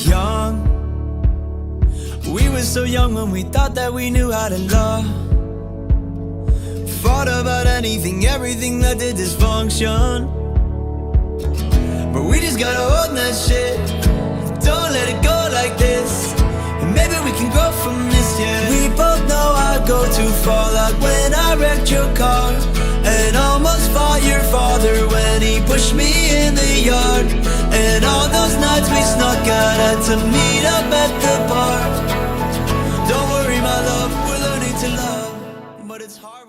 Young, we were so young when we thought that we knew how to love. Fought about anything, everything that did dysfunction. But we just gotta hold that shit. Don't let it go like this. And maybe we can grow from this, yeah. We both know I go too far, like when I wrecked your car and almost fought your father when he pushed me in the yard. And all those nights we snuck out had to meet up at the bar. Don't worry, my love, we're learning to love, but it's hard.